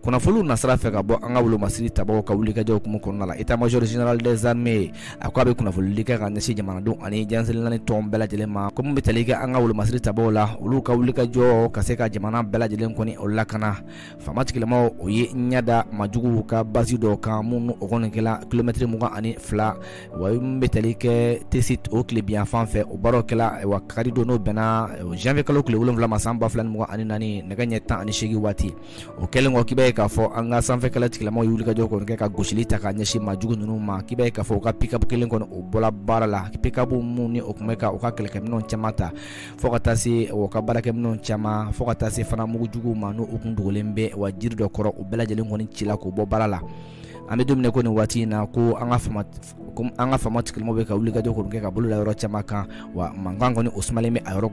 kunnafoniw nasira fɛ ka bɔ an ka wolomasiri tabaw ka wulikajɔw hukumu kɔnɔna la état-major général des armées a ko a bɛ kunnafonili kɛ ka ɲɛsin jamanadenw ani jansirilila ni tɔn bɛɛ lajɛlen ma ko mun bɛ tali kɛ an ka wolomasiri tabaw la olu ka wulikajɔ ka se ka jamana bɛɛ lajɛlen kɔni o lakana faama tigilamaw o ye ɲɛda majuguw ka basi dɔ kan mun o kɔni kɛla kilomɛtiri 22 wa mun bɛ tali kɛ T-site o tile biyanfan fɛ o baaraw kɛla wa kari don n'o bɛnna janvier kalo tile 7 ma san 2024 nɛgɛ ɲɛ 18 waati o kɛlen kɔ k'i b'a ye k'a fɔ an ka sanfɛkɛla tigilamaw ye wulikajɔ kɔni kɛ ka gosili ta ka ɲɛsin majugu ninnu ma k'i b'a ye k'a fɔ u ka pick-up kelen kɔni o bɔla baara la pick-up mun ni o tun bɛ ka u ka kɛlɛkɛminɛnw caman ta fo ka taa se u ka baarakɛminɛnw caman fo ka taa se fana mugujuguw ma n'o kun dogolen bɛ wa jiri dɔ kɔrɔ u bɛɛ lajɛlen kɔni cila k'o bɔ baara la an bɛ dumuni ko nin waati in na ko an ka fama tigilamaw bɛ ka wulikajɔ kɔni kɛ ka bolo da yɔrɔ caman kan wa mankan kɔni o sumalen bɛ a yɔrɔ